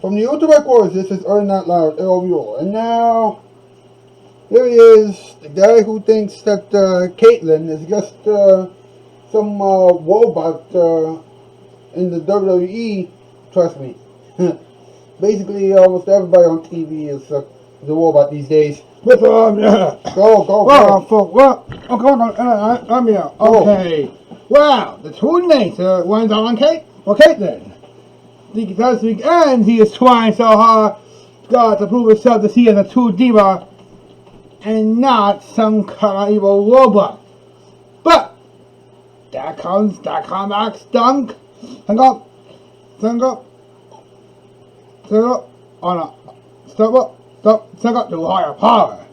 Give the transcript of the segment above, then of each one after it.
From the Ultimate Wars, this is Nightline LVO. And now, here he is, the guy who thinks that Kaitlyn is just some robot in the WWE. Trust me. Basically, almost everybody on TV is the robot these days. What's up? Go. What? I'm here. Okay. Wow, the two names one's on Kaitlyn. This weekend he is trying so hard to prove himself to see as a true diva and not some kind of evil robot. But that comes back stunk. Hang up. Stunk up to higher power.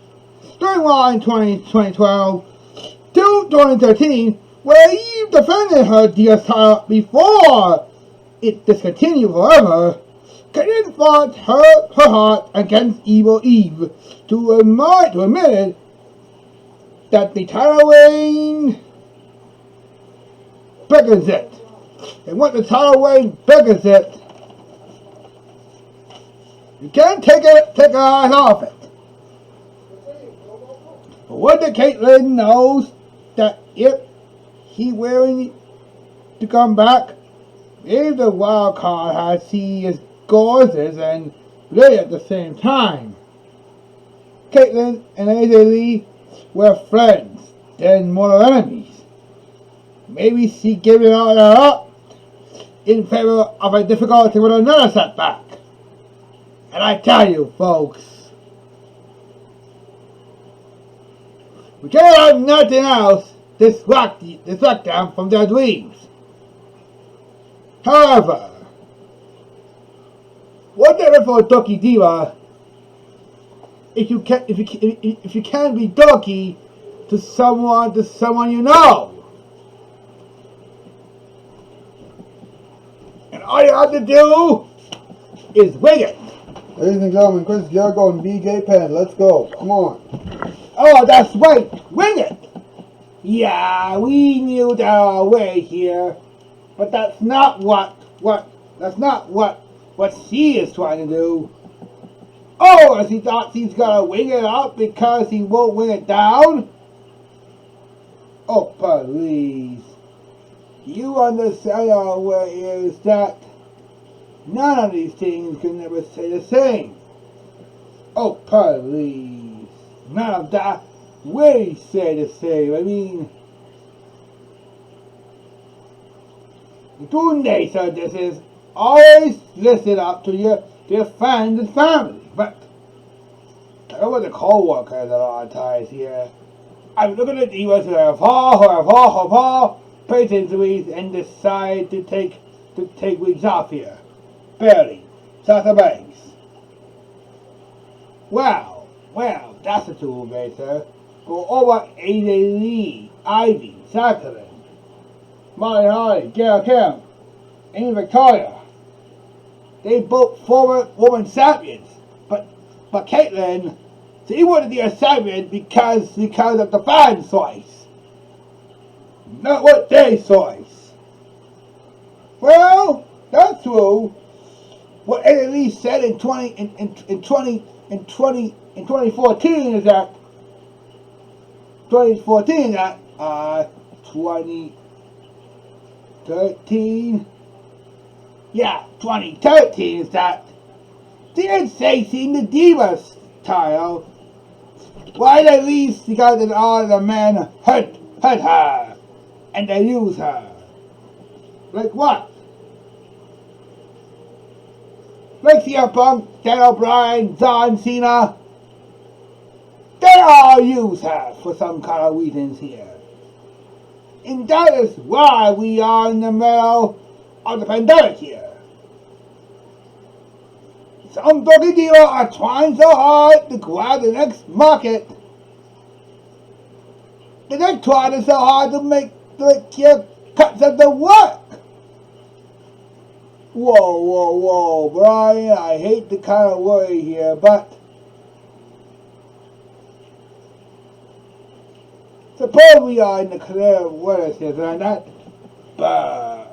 During 2012 to 2013, where Eve defended her dear title before it discontinued forever, Kaitlyn fought her heart against evil Eve to admit that the title reign beckons it. And what the title reign beckons it, you can't take her eyes off it. But what the Kaitlyn knows that if he willing to come back, if the wild card has he is gorgeous and pretty at the same time. Kaitlyn and AJ Lee were friends, then mortal enemies. Maybe she gave it all up in favor of a difficulty with another setback. And I tell you, folks, we can't have nothing else distract them from their dreams. However, what difference for Dorky Diva if you can be dorky to someone you know, and all you have to do is wing it. Ladies and gentlemen, Chris Jericho and BJ Penn. Let's go. Come on. Oh, that's right. Wing it. Yeah, we knew there were a way here, but that's not what she is trying to do. Oh, as he thought he's gonna wing it up because he won't wing it down? Oh, please. You understand our way is that none of these things can ever stay the same. Oh, please. None of that will stay the same. I mean, the two nature of this is always listen up to your friends and family. But I was a co-worker a lot of times here. I would look at the divas who have fall, face injuries, and decide to take weeks off here. Barely. Sasha Banks. Well, that's a tool, sir. Go over AJ Lee, Ivy, Kaitlyn, Molly Holly, Gail Kim, Amy Victoria. They both former woman champions. But Kaitlyn, she wanted the assignment because of the fans' choice. Not what they choice. Well, that's true. What AJ Lee said in 2014 is that 2013. Yeah, 2013 is that she didn't say seeing the Divas title. Why at least because all the men hurt her and they use her. Like what? Like CM Punk, Daniel Bryan, John Cena. They all use her for some kind of reasons here. And that is why we are in the middle of the pandemic here. Some Dorky Diva are trying so hard to grab the next market. They're trying so hard to make your cuts of the work. Whoa, Brian, I hate to kind of worry here, but suppose we are in the clear weather season and that, but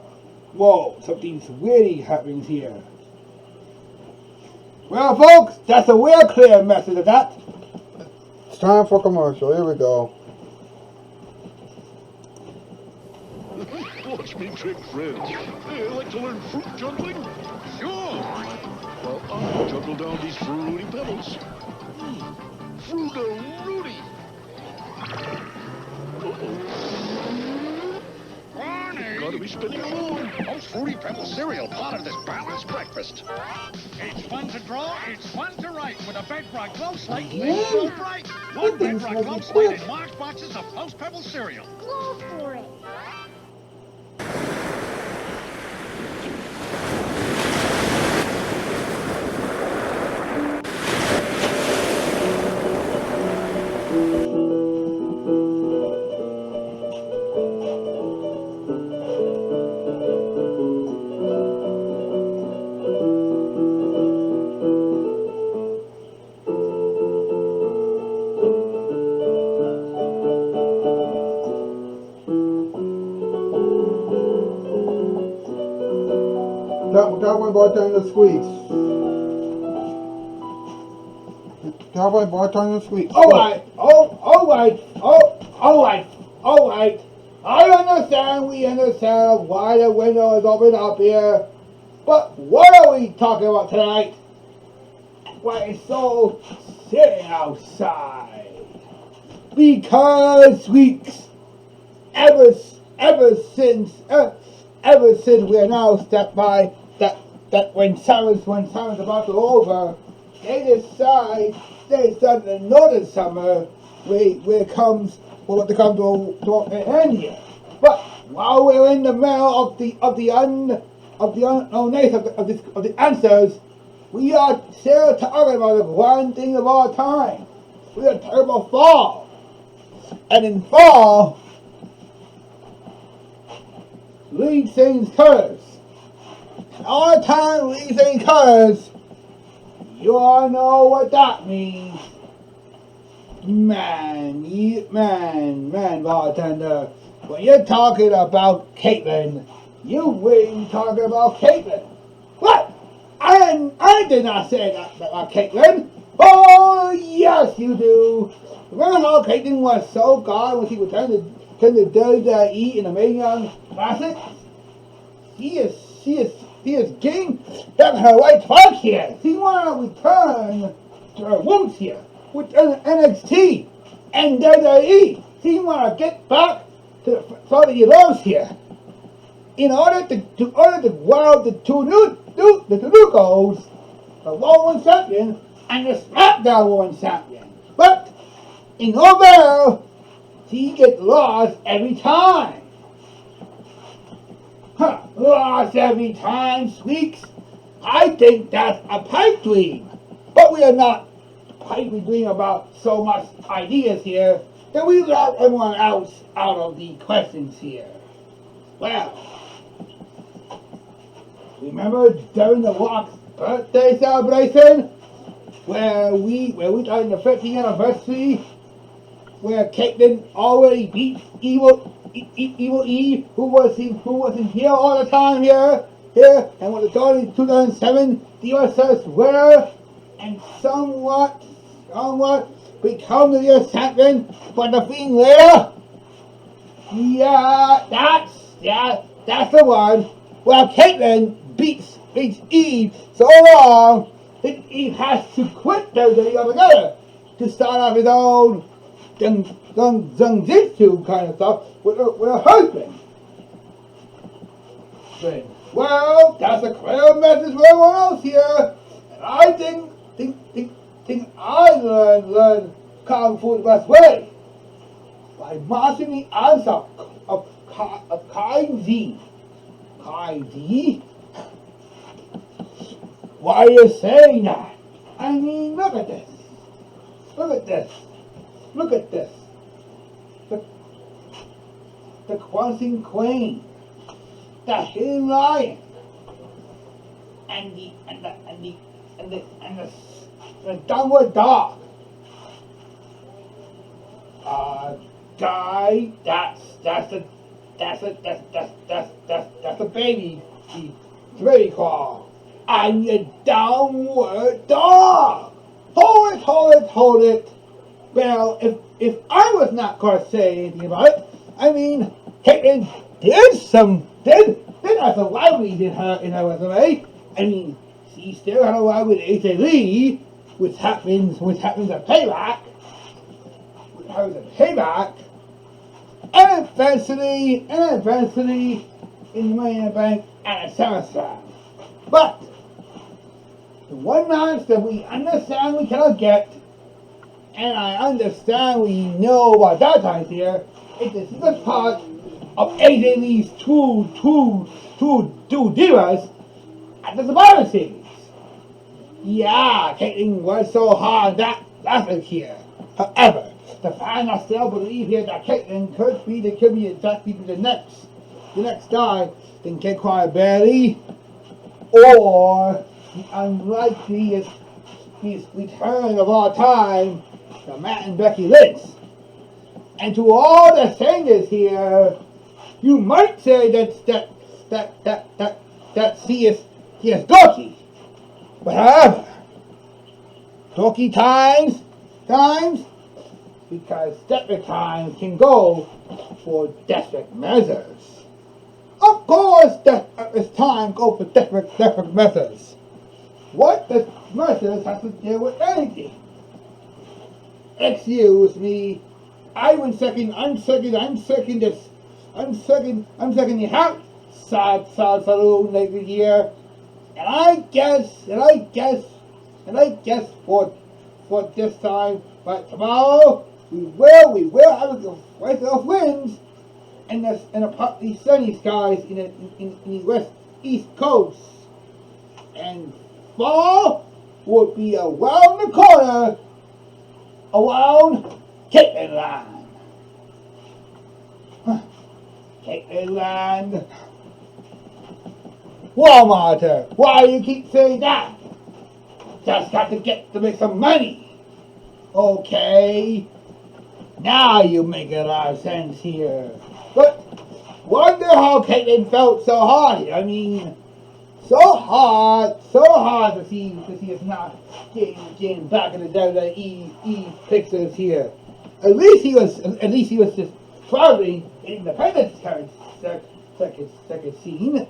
whoa, something's really happening here. Well, folks, that's a real clear message of that. It's time for commercial. Here we go. Watch me trick friends. Hey, like to learn fruit juggling? Sure. Well, I'll juggle down these fruity pebbles. Fruit-a-rooty. Ronnie! Gotta be spinning along. How's Fruity Pebble cereal part of this balanced breakfast? It's fun to draw, it's fun to write with a bedrock glow slate made so bright. One bedrock glow slate in large boxes of Post Pebble cereal. Go for it. Cowboy bartender squeaks. Cowboy bartender squeaks. Alright, alright. I understand, we understand why the window is open up here. But what are we talking about tonight? Why it's so chilly outside? Because weeks, ever since we announced that when summer's about to over, they decide another summer where it comes to an end here. But while we're in the middle of the unknownness of the answers, we are still talking about the one thing of all time. We are talking about fall. And in fall, leaves change colors. All the time leaves change colors. You all know what that means. Man, bartender. When you're talking about Kaitlyn, you really talking about Kaitlyn. What? I did not say that about Kaitlyn. Oh, yes, you do. Remember how Kaitlyn was so gone when she returned to WWE in the Mania Classic? She is getting back her right track here. She want to return to her roots here with NXT and WWE. She want to get back to the sort of loves here. In order to wow the two new goals, the Raw Women's Champion and the SmackDown Women's Champion. But in overall, she gets lost every time. Lost every time, Squeaks. I think that's a pipe dream. But we are not pipe dream about so much ideas here that we let everyone else out of the questions here. Well, remember during the Rock's birthday celebration where we started the 50th anniversary where Kaitlyn already beat Evil Eve, who was in here all the time here, and was the 2007 Diva Search winner, and somewhat become the year's champion, but the thing later. Yeah, that's the one. Well, Kaitlyn beats Eve so long that Eve has to quit WWE altogether to start off his own Jitsu kind of stuff with her husband. Well, that's a clear message for everyone else here. And I think I learned Kung Fu the best way. By mastering the answer of Kai Z. Kai Z? Why are you saying that? I mean, look at this. The Quantum Queen, the Hidden Lion, and the Downward Dog. Guy, that's a baby. It's a baby call. I'm your downward dog. Hold it. Well, if I was not going to say anything about it, I mean, Kaitlyn did have some rivalries in her resume. I mean, she still had a rivalry with AJ Lee, which happens at Payback. And eventually in the Money in the Bank and at SummerSlam. But the one match that we understand we cannot get, and I understand we know about that time here, is the secret part of AJ Lee's two divas at the Survivor Series. Yeah, Kaitlyn was so hard that last week here. However, the fans still believe here that Kaitlyn could be exactly the next guy than Kid Quiet Barely, or the unlikeliest return of all time, the Matt and Becky Lynch. And to all the singers here, you might say that she is dorky. But however, dorky times, because desperate times can go for desperate measures. Of course, desperate times go for desperate measures. What does measures have to do with anything? Excuse me, I'm second the house saloon lately here, and I guess for this time, but tomorrow we will have a right of winds and a partly sunny skies in the east coast, and fall would be around the corner, around Kaitlyn Land. Kaitlyn Land. Walmart, why do you keep saying that? Just got to make some money. Okay. Now you make a lot of sense here. But wonder how Kaitlyn felt so hard. I mean, so hard to see us not getting back in the WWE pictures here. At least he was just traveling in Independence second scene.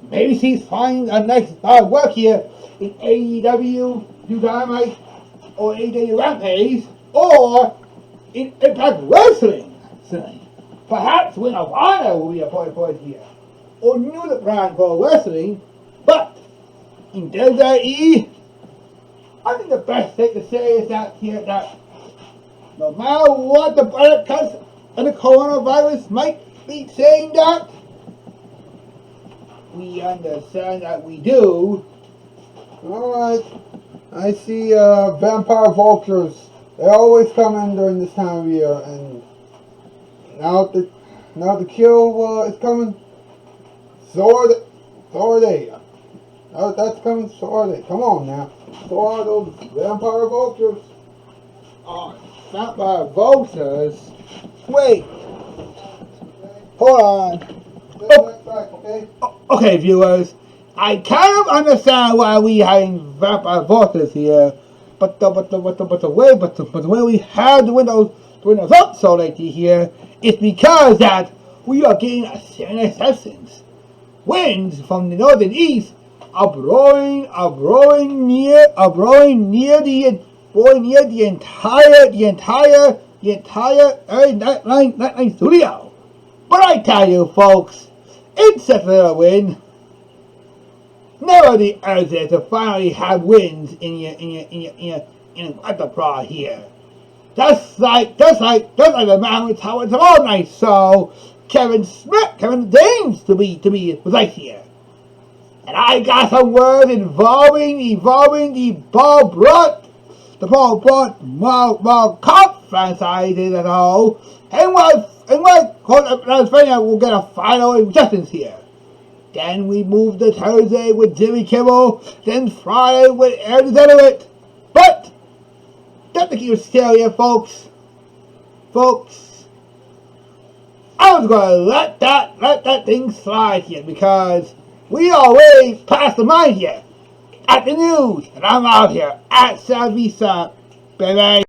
Maybe she's finding a nice work here in AEW, New Dynamite, or AEW Rampage, or in Impact Wrestling. Perhaps Ring of Honor will be a point here, or New Japan Pro Wrestling. But in WWE, I think the best thing to say is that no matter what the budget cuts and the coronavirus might be saying that, we understand that we do. Alright. I see vampire vultures. They always come in during this time of year, and now the kill is coming. So are they. Now that's coming, so are they. Come on now. So are those vampire vultures. Vampire vultures? Wait. Hold on. Okay? Okay, viewers. I kind of understand why we having vampire vultures here, but the way we have the windows up so lately here is because that we are getting a serious absence. Winds from the northern east are blowing near the entire Nightline studio. But I tell you, folks, it's such a little wind. Never the earth there to finally have winds in your enterprise here. Just like the mountains towers all night. So Kevin James to be precise here. And I got some words involving the Paul Brunt Cop franchises and all. And what we'll get a final adjustments here. Then we move to Thursday with Jimmy Kimmel, then Friday with Aaron Zenowitz. But don't think you're scared here, folks. I was gonna let that thing slide here because We always pass the mind here at the news, and I'm out here at Savisa, baby.